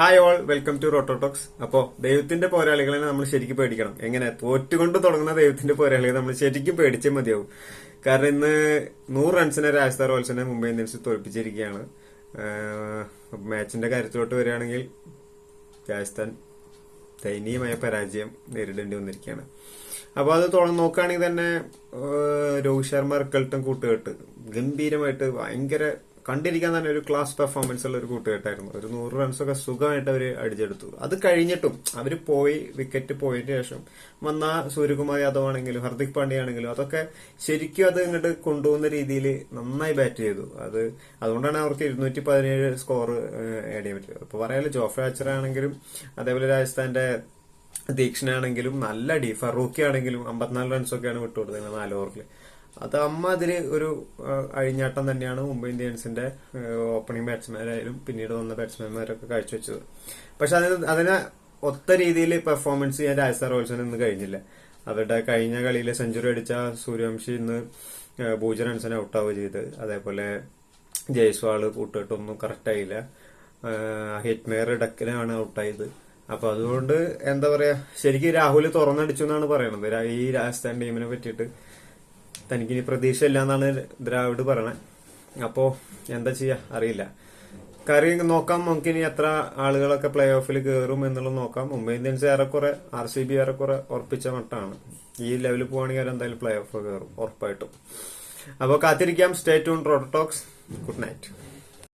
Hi all, welcome to Rototalks. അപ്പോ ദൈവത്തിന്റെ പോരാളികളെ നമ്മൾ ശരിക്കും പേടിക്കണം. എങ്ങനെ തോറ്റുകൊണ്ട് തുടങ്ങുന്ന ദൈവത്തിന്റെ പോരാളികളെ നമ്മൾ ശരിക്കും പേടിച്ചേ മതിയാവും. കാരണം ഇന്ന് 100 റൺസിനെ രാജസ്ഥാൻ റോയൽസിനെ മുംബൈ ഇന്ത്യൻസ് തോൽപ്പിച്ചിരിക്കുകയാണ്. മാച്ചിന്റെ കാര്യത്തിലോട്ട് വരികയാണെങ്കിൽ രാജസ്ഥാൻ ദയനീയമായ പരാജയം നേരിടേണ്ടി വന്നിരിക്കുകയാണ്. അപ്പൊ അത് നോക്കുകയാണെങ്കിൽ തന്നെ രോഹിത് ശർമ്മ, റിക്കൾട്ടും കൂട്ടുകെട്ട് ഗംഭീരമായിട്ട് ഭയങ്കര കണ്ടിരിക്കാൻ തന്നെ ഒരു ക്ലാസ് പെർഫോമൻസ് ഉള്ള ഒരു കൂട്ടുകെട്ടായിരുന്നു. ഒരു 100 റൺസൊക്കെ സുഖമായിട്ട് അവര് അടിച്ചെടുത്തു. അത് കഴിഞ്ഞിട്ടും അവര് വിക്കറ്റ് പോയതിനു ശേഷം വന്ന സൂര്യകുമാർ യാദവ് ആണെങ്കിലും ഹർദിക് പാണ്ഡ്യ ആണെങ്കിലും അതൊക്കെ ശരിക്കും അത് ഇങ്ങോട്ട് കൊണ്ടുപോകുന്ന രീതിയിൽ നന്നായി ബാറ്റ് ചെയ്തു. അതുകൊണ്ടാണ് അവർക്ക് 217 സ്കോർ നേടാൻ പറ്റിയത്. അപ്പൊ പറയാലോ, ജോഫ്രെ ആർച്ചർ ആണെങ്കിലും അതേപോലെ രാജസ്ഥാന്റെ ദീക്ഷണാണെങ്കിലും നല്ല അടി, ഫറൂഖി ആണെങ്കിലും 54 റൺസൊക്കെയാണ് വിട്ടുകൊടുത്തത് 4 ഓവറിൽ. അത് അമ്മാതിരി ഒരു അഴിഞ്ഞാട്ടം തന്നെയാണ് മുംബൈ ഇന്ത്യൻസിന്റെ ഓപ്പണിംഗ് ബാറ്റ്സ്മാനായാലും പിന്നീട് വന്ന ബാറ്റ്സ്മാൻമാരൊക്കെ കാഴ്ചവെച്ചത്. പക്ഷെ അതിനെ ഒത്ത രീതിയിൽ പെർഫോമൻസ് ചെയ്യാൻ രാജസ്ഥാൻ റോയൽസിന് ഇന്ന് കഴിഞ്ഞില്ല. അവരുടെ കഴിഞ്ഞ കളിയിൽ സെഞ്ചുറി അടിച്ച സൂര്യവംശി ഇന്ന് 0 റൺസിന് ഔട്ടാവുക ചെയ്ത്. അതേപോലെ ജയ്സ്വാള് കൂട്ടുകെട്ടൊന്നും കറക്റ്റ് ആയില്ല. ഹിറ്റ്മേർ ഡക്കിനാണ് ഔട്ടായത്. അപ്പൊ അതുകൊണ്ട് എന്താ പറയാ, ശരിക്കും രാഹുൽ തുറന്നടിച്ചു എന്നാണ് പറയണത് ഈ രാജസ്ഥാൻ ടീമിനെ പറ്റിയിട്ട്. തനിക്കിനി പ്രതീക്ഷ ഇല്ല എന്നാണ് ദ്രാവിഡ് പറയണേ. അപ്പോ എന്താ ചെയ്യാ അറിയില്ല. കാര്യം നോക്കാം, നമുക്കിനി എത്ര ആളുകളൊക്കെ പ്ലേ ഓഫിൽ കയറും എന്നുള്ളത് നോക്കാം. മുംബൈ ഇന്ത്യൻസ് ഏറെക്കുറെ RCB ഏറെക്കുറെ ഉറപ്പിച്ച മട്ടാണ്. ഈ ലെവലിൽ പോവാണെങ്കിൽ അവരെന്തായാലും പ്ലേ ഓഫ് കയറും ഉറപ്പായിട്ടും. അപ്പൊ കാത്തിരിക്കാം. Stay tune Rotox. Good night.